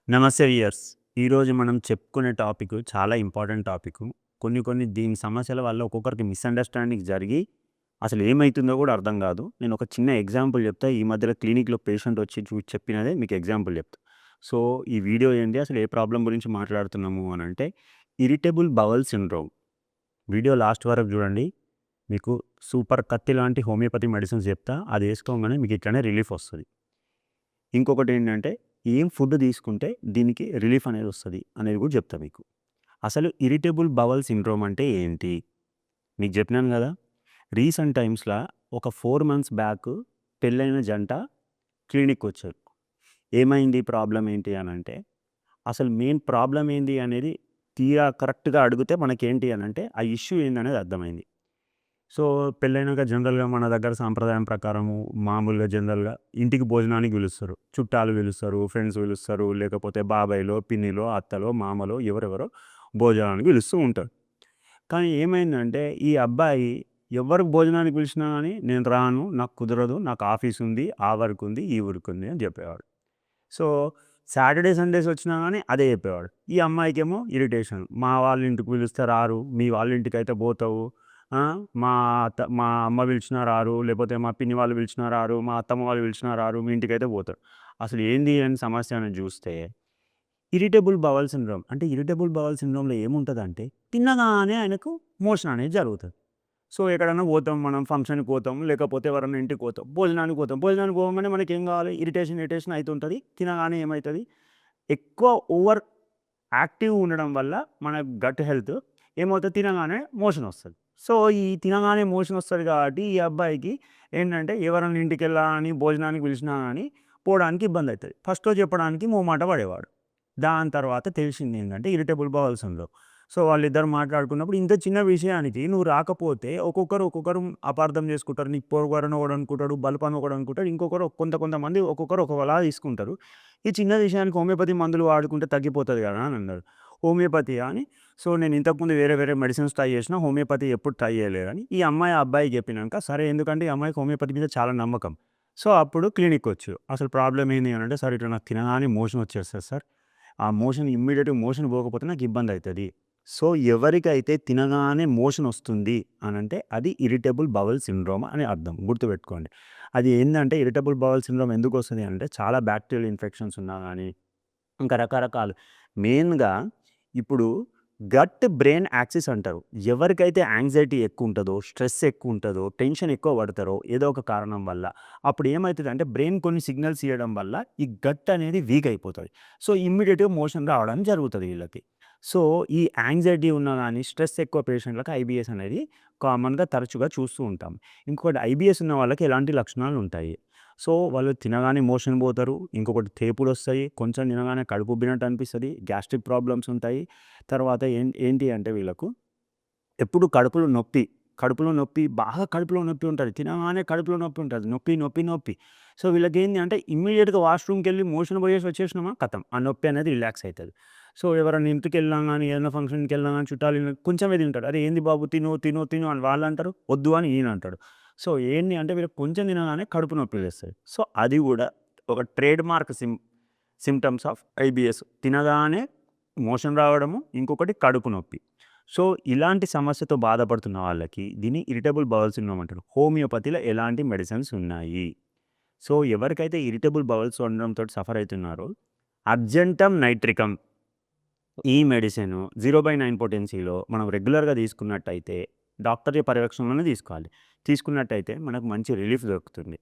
నమస్తే వియర్స్. ఈరోజు మనం చెప్పుకునే టాపిక్ చాలా ఇంపార్టెంట్ టాపిక్. కొన్ని దీని సమస్యల వల్ల ఒక్కొక్కరికి మిస్‌అండర్‌స్టాండింగ్ జరిగి అసలు ఏమైతుందో కూడా అర్థం కాదు. నేను ఒక చిన్న ఎగ్జాంపుల్ చెప్తా. ఈ మధ్యలో క్లినిక్‌లో పేషెంట్ వచ్చి చెప్పినదే మీకు ఎగ్జాంపుల్ చెప్తా. సో, ఈ వీడియో ఏంటి అసలు ఏ ప్రాబ్లమ్ గురించి మాట్లాడుతున్నాము అనంటే irritable bowel syndrome. Video last వరకు చూడండి. మీకు సూపర్ కత్తి లాంటి హోమియోపతి మెడిసిన్స్ చెప్తా. అది ఏసుకోగానే మీకు ఇట్లనే రిలీఫ్ వస్తది. ఇంకొకటేంటంటే, ఏం ఫుడ్ తీసుకుంటే దీనికి రిలీఫ్ అనేదొస్తది అనేది గూడా జెప్తా మీకు. అసలు ఇరిటబుల్ బవల్ సిండ్రోమ్ అంటే ఏంటి? మీకు జెప్పినాను గదా! రీసెంట్ టైమ్స్‌లా ఒక 4 మంత్స్ బ్యాక్ పెళ్ళైన జంట క్లినిక్‌కొచ్చారు. ఏమైంది? ప్రాబ్లమ్ ఏంటి అనంటే, అసలు మెయిన్ ప్రాబ్లమ్ ఏంది అనేది తీరా కరెక్ట్‌గా అడిగితే మనకేంటి అనంటే, ఆ ఇష్యూ ఏందనేది అర్థమైంది. సో, పెళ్ళైనాక జనరల్‌గా మన దగ్గర సాంప్రదాయం ప్రకారము మామూలుగా జనరల్‌గా ఇంటికి భోజనానికి పిలుస్తారు. చుట్టాలు పిలుస్తారు, ఫ్రెండ్స్ పిలుస్తారు, లేకపోతే బాబాయిలో, పిన్నిలో, అత్తలో, మామలో ఎవరెవరో భోజనానికి పిలుస్తూ ఉంటారు. కానీ ఏమైందంటే ఈ అబ్బాయి ఎవ్వరికి భోజనానికి పిలిచినా గాని నేను రాను, నాకు కుదరదు, నాకు ఆఫీస్ ఉంది, ఆ వర్క్ ఉంది, ఈ వర్క్ ఉంది అని చెప్పేవాడు. సో, సాటర్‌డే, సండేస్ వచ్చినా గాని అదే చెప్పేవాడు. ఈ అమ్మాయికేమో ఇరిటేషన్. మా వాళ్ళ ఇంటికి పిలిస్తే రారు, మీ వాళ్ళ ఇంటికైతే పోతావు. ఆ! మా అమ్మ పిలిచినా రారు, లేకపోతే మా పిన్ని వాళ్ళు పిలిచినా రారు, మా అత్తమ్మ వాళ్ళు పిలిచినా రారు, మీ ఇంటికైతే పోతారు. అసలు ఏంది అని సమస్య అని చూస్తే ఇరిటబుల్ బవల్ సిండ్రోమ్. అంటే ఇరిటబుల్ బవల్ సిండ్రోమ్‌లో ఏముంటదంటే తిన్నగానే ఆయనకు మోషన్ అనేది జరుగుతది. సో, ఎక్కడన్నా పోతాం మనం ఫంక్షన్‌కి పోతాం, లేకపోతే ఎవరన్నా ఇంటికి పోతాం, భోజనానికి పోతాం. భోజనానికి పోంగానే మనకేం కావాలి? ఇరిటేషన్ అయితుంటది. తినగానే ఏమైతది? ఎక్కువ ఓవర్ యాక్టివ్‌గా ఉండడం వల్ల మన గట్ హెల్త్ ఏమవుతది? తినగానే మోషన్ వస్తది. సో, ఈ తినగానే మోషన్ వస్తది కాబట్టి ఈ అబ్బాయికి ఏంటంటే ఎవరైనా ఇంటికెళ్ళాలని భోజనానికి పిలిచినా గాని పోవడానికి ఇబ్బందయితది. ఫస్ట్‌లో చెప్పడానికి మొహమాట పడేవాడు. దాని తర్వాత తెలిసిందేంటంటే ఇరిటబుల్ బవల్ సిండ్రోమ్. సో, వాళ్ళిద్దరు మాట్లాడుకున్నప్పుడు ఇంత చిన్న విషయానికి నువ్వు రాకపోతే ఒక్కొక్కరు అపార్థం చేసుకుంటారు. నీకు పొగరని ఒకడనుకుంటాడు, బలపని ఒకడనుకుంటాడు. ఇంకొకరు కొంతమంది ఒక్కొక్కరు ఒక్కొక్కలా తీసుకుంటారు. ఈ చిన్న విషయానికి హోమియోపతి మందులు వాడుకుంటే తగ్గిపోతది గదా! అని అన్నారు. హోమియోపతియా అని సో, నేను ఇంతకుముందు వేరే మెడిసిన్స్ ట్రై చేసినా హోమియోపతి ఎప్పుడు ట్రై చేయలేదని ఈ అమ్మాయి ఆ అబ్బాయికి చెప్పినాక సరే ఎందుకంటే ఈ అమ్మాయికి హోమియోపతి మీద చాలా నమ్మకం. సో, అప్పుడు క్లినిక్‌కొచ్చారు. అసలు ప్రాబ్లమ్ ఏంది అనంటే, "సార్ ఇట్లా నాకు తినగానే మోషన్ వచ్చేస్తది సార్. ఆ మోషన్ ఇమ్మీడియేట్‌గా మోషన్ పోకపోతే నాకు ఇబ్బందయితది." సో, ఎవరికైతే తినగానే మోషన్ వస్తుంది అనంటే అది ఇరిటబుల్ బవల్ సిండ్రోమ్ అని అర్థం. గుర్తుపెట్టుకోండి. అది ఏందంటే ఇరిటబుల్ బవల్ సిండ్రోమ్ ఎందుకొస్తది అంటే చాలా బాక్టీరియల్ ఇన్ఫెక్షన్స్ ఉన్నా గాని, ఇంకా రకరకాలు మెయిన్‌గా ఇప్పుడు గట్ బ్రెయిన్ యాక్సిస్ అంటారు. ఎవరికైతే యాంగ్జైటీ ఎక్కువుంటదో, స్ట్రెస్ ఎక్కువుంటదో, టెన్షన్ ఎక్కువ పడతారో ఏదో ఒక కారణం వల్ల, అప్పుడు ఏమైతదంటే బ్రెయిన్ కొన్ని సిగ్నల్స్ ఇయ్యడం వల్ల ఈ గట్ అనేది వీక్ అయిపోతది. సో, ఇమ్మీడియేట్‌గా మోషన్ రావడం జరుగుతది వీళ్ళకి. సో, ఈ యాంగ్జైటీ ఉన్నా గాని, స్ట్రెస్ ఎక్కువ పేషెంట్‌లకి ఐబీఎస్ అనేది కామన్‌గా తరచుగా చూస్తూ ఉంటాం. ఇంకోటి ఐబీఎస్ ఉన్న వాళ్ళకి ఎలాంటి లక్షణాలుంటాయి. సో, వాళ్ళు తినగానే మోషన్ పోతారు. ఇంకొకటి తేపుడొస్తాయి. కొంచెం తినగానే కడుపు ఉబ్బినట్టు అనిపిస్తది. గ్యాస్ట్రిక్ ప్రాబ్లమ్స్ ఉంటాయి. తర్వాత ఏంటి అంటే వీళ్ళకు ఎప్పుడు కడుపులో నొప్పి బాగా కడుపులో నొప్పి ఉంటది. తినగానే కడుపులో నొప్పి ఉంటది. నొప్పి. సో, వీళ్ళకేంది అంటే ఇమ్మీడియేట్‌గా వాష్‌రూమ్‌కెళ్ళి మోషన్ పోయేసి వచ్చేసినామా ఖతం. ఆ నొప్పి అనేది రిలాక్స్ అయితది. సో, ఎవరైనా ఇంటికెళ్ళినా గాని, ఏదైనా ఫంక్షన్‌కెళ్ళినా గాని చుట్టాలు కొంచెమే తింటాడు. "అరే! ఏంది బాబు తిను" అని వాళ్ళంటారు. వద్దు అని ఈయనంటాడు. సో, ఏంది అంటే వీళ్ళకి కొంచెం తినగానే కడుపు నొప్పి లేస్తది. సో, అది గూడా ఒక trade mark symptoms of IBS. తినగానే మోషన్ రావడము, ఇంకొకటి కడుపు నొప్పి. సో, ఇలాంటి సమస్యతో బాధపడుతున్న వాళ్ళకి దీన్ని ఇరిటబుల్ బవల్ సిండ్రోమ్ అంటారు. హోమియోపతిలో ఎలాంటి మెడిసిన్స్ ఉన్నాయి. సో, ఎవరికైతే ఇరిటబుల్ బవల్ సిండ్రోమ్ తోటి సఫర్ అయితున్నారో అర్జెంటమ్ నైట్రికమ్ ఈ మెడిసిన్ 0/9 పొటెన్సీలో మనం రెగ్యులర్‌గా తీసుకున్నట్టయితే డాక్టర్ పర్యవేక్షణలోనే తీసుకోవాలి. తీసుకున్నట్టయితే మనకు మంచి రిలీఫ్ దొరుకుతుంది.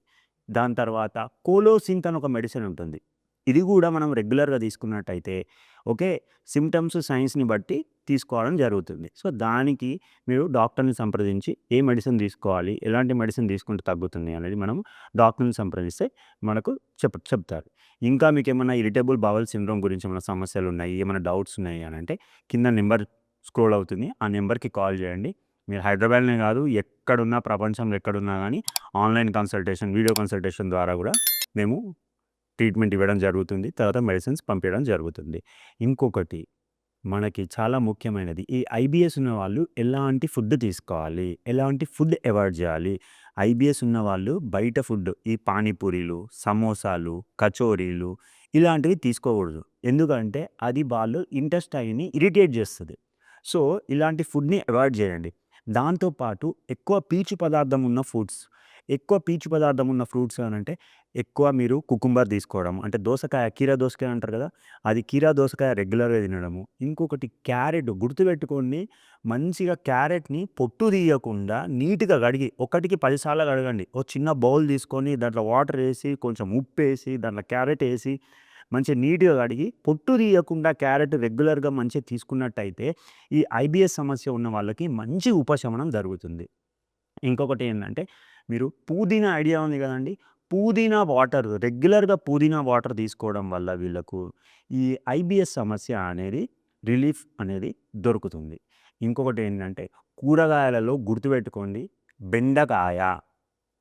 దాని తర్వాత కోలోసింత్ అని ఒక మెడిసిన్ ఉంటుంది. ఇది గూడా మనం రెగ్యులర్‌గా తీసుకున్నట్టయితే ఓకే. సింప్టమ్స్, సైన్స్‌ని బట్టి తీసుకోవడం జరుగుతుంది. సో, దానికి మీరు డాక్టర్‌ని సంప్రదించి ఏ మెడిసిన్ తీసుకోవాలి, ఎలాంటి మెడిసిన్ తీసుకుంటే తగ్గుతుంది అనేది మనం డాక్టర్‌ని సంప్రదిస్తే మనకు చెప్తారు. ఇంకా మీకేమన్నా ఇరిటబుల్ బవల్ సిండ్రోమ్ గురించి ఏమైనా సమస్యలున్నాయి, ఏమైనా డౌట్స్ ఉన్నాయి అనంటే కింద నంబర్ స్క్రోల్ అవుతుంది. ఆ నంబర్‌కి కాల్ చేయండి. మీరు హైదరాబాద్‌లోనే కాదు ఎక్కడున్నా ప్రపంచంలో ఎక్కడున్నా గానీ ఆన్‌లైన్ కన్సల్టేషన్, వీడియో కన్సల్టేషన్ ద్వారా గూడా మేము ట్రీట్మెంట్ ఇవ్వడం జరుగుతుంది. తర్వాత మెడిసిన్స్ పంపియడం జరుగుతుంది. ఇంకొకటి మనకి చాలా ముఖ్యమైనది. ఈ ఐబీఎస్ ఉన్నవాళ్ళు ఎలాంటి ఫుడ్ తీసుకోవాలి? ఎలాంటి ఫుడ్ అవాయిడ్ జేయాలి? ఐబీఎస్ ఉన్నవాళ్ళు బయట ఫుడ్ ఈ పానీపూరీలు, సమోసాలు, కచోరీలు ఇలాంటివి తీసుకోకూడదు. ఎందుకంటే అది వాళ్ళు ఇంటెస్టైన్‌ని ఇరిటేట్ చేస్తది. సో, ఇలాంటి ఫుడ్‌ని అవాయిడ్ చేయండి. దాంతో పాటు ఎక్కువ పీచు పదార్థం ఉన్న ఫుడ్స్, ఎక్కువ పీచు పదార్థం ఉన్న ఫ్రూట్స్ అనంటే ఎక్కువ మీరు కుకుంబర్ తీసుకోవడం. అంటే దోసకాయ, కీరా దోసకాయ అంటారు కదా! అది కీరా దోసకాయ రెగ్యులర్‌గా తినడము. ఇంకొకటి క్యారెట్ గుర్తుపెట్టుకోండి. మంచిగా క్యారెట్‌ని పొట్టు తీయకుండా నీట్‌గా కడిగి, ఒకటికి 10 సార్లు కడగండి. ఓ చిన్న బౌల్ తీసుకొని దాంట్లో వాటర్ ఏసి, కొంచెం ఉప్పేసి, దాంట్లో క్యారెట్ ఏసి మంచిగా నీట్‌గా కడిగి, పొట్టు తీయకుండా క్యారెట్ రెగ్యులర్‌గా మంచిగా తీసుకున్నట్టయితే, ఈ ఐబీఎస్ సమస్య ఉన్న వాళ్ళకి మంచి ఉపశమనం జరుగుతుంది. ఇంకొకటి ఏందంటే, మీరు పుదీనా ఐడియా ఉంది గదండీ! పుదీనా వాటర్ రెగ్యులర్‌గా పుదీనా వాటర్ తీసుకోవడం వల్ల వీళ్ళకు ఈ ఐబీఎస్ సమస్య అనేది రిలీఫ్ అనేది దొరుకుతుంది. ఇంకొకటేంటంటే, కూరగాయలలో గుర్తుపెట్టుకోండి బెండకాయ.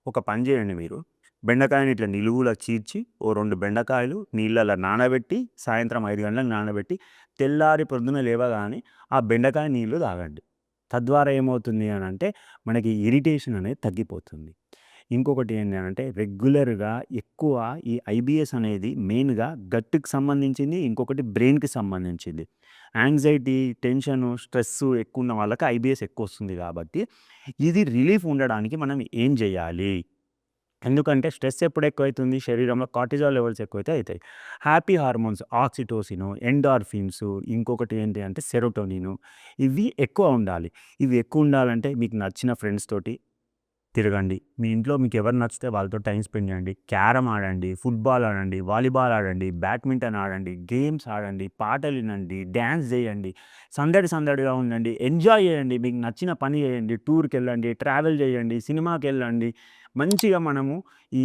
ఒక పని జేయండి మీరు. బెండకాయని ఇట్లా నిలువులా చీల్చి, ఓ 2 బెండకాయలు నీళ్ళలో నానబెట్టి, సాయంత్రం 5 గంటలకు నానబెట్టి, తెల్లారి పొద్దున లేవగానే ఆ బెండకాయ నీళ్లు తాగండి. తద్వారా ఏమవుతుంది అనంటే, మనకి ఇరిటేషన్ అనేది తగ్గిపోతుంది. ఇంకొకటి ఏంది అనంటే, రెగ్యులర్‌గా ఎక్కువ ఈ ఐబీఎస్ అనేది మెయిన్‌గా గట్‌కి సంబంధించింది. ఇంకొకటి బ్రెయిన్‌కి సంబంధించింది. యాంగ్జైటీ, టెన్షను, స్ట్రెస్సు ఎక్కువున్న వాళ్ళకి ఐబీఎస్ ఎక్కువొస్తుంది గాబట్టి, ఇది రిలీఫ్ ఉండడానికి మనం ఏం జేయాలి? ఎందుకంటే స్ట్రెస్ ఎప్పుడు ఎక్కువైతుంది శరీరంలో కార్టిజాల్ లెవెల్స్ ఎక్కువైతే అయితాయి. హ్యాపీ హార్మోన్స్ ఆక్సిటోసిన్, ఎండార్ఫిన్స్, ఇంకొకటి ఏంటి అంటే సెరోటోనిన్, ఇవి ఎక్కువ ఉండాలి. ఇవి ఎక్కువ ఉండాలంటే మీకు నచ్చిన ఫ్రెండ్స్ తోటి తిరగండి. మీ ఇంట్లో మీకు ఎవరు నచ్చితే వాళ్ళతో టైమ్ స్పెండ్ చేయండి. క్యారమ్ ఆడండి, ఫుట్బాల్ ఆడండి, వాలీబాల్ ఆడండి, బ్యాడ్మింటన్ ఆడండి, గేమ్స్ ఆడండి, పాటలు వినండి, డ్యాన్స్ చేయండి, సందడి సందడిగా ఉండండి, ఎంజాయ్ చేయండి, మీకు నచ్చిన పని చేయండి, టూర్‌కెళ్ళండి, ట్రావెల్ చేయండి, సినిమాకెళ్ళండి. మంచిగా మనము ఈ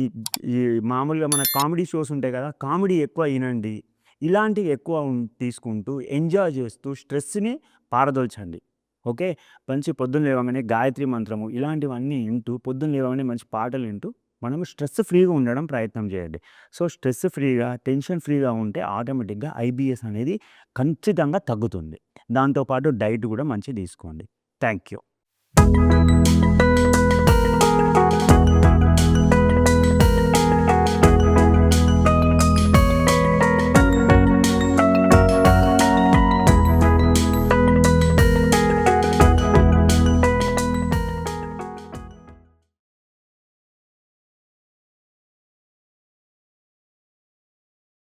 ఈ మామూలుగా మన కామెడీ షోస్ ఉంటాయి కదా! కామెడీ ఎక్కువ ఇనండి. ఇలాంటివి ఎక్కువ తీసుకుంటూ ఎంజాయ్ చేస్తూ స్ట్రెస్‌ని పారదోల్చండి. ఓకే. మంచి పొద్దున్న లేవగానే గాయత్రి మంత్రము ఇలాంటివన్నీ వింటూ, పొద్దున్న లేవగానే మంచి పాటలు వింటూ, మనము స్ట్రెస్ ఫ్రీగా ఉండడం ప్రయత్నం చేయండి. సో, స్ట్రెస్ ఫ్రీగా, టెన్షన్ ఫ్రీగా ఉంటే ఆటోమేటిక్‌గా ఐబీఎస్ అనేది ఖచ్చితంగా తగ్గుతుంది. దాంతో పాటు డైట్ కూడా మంచిగా తీసుకోండి. Thank you.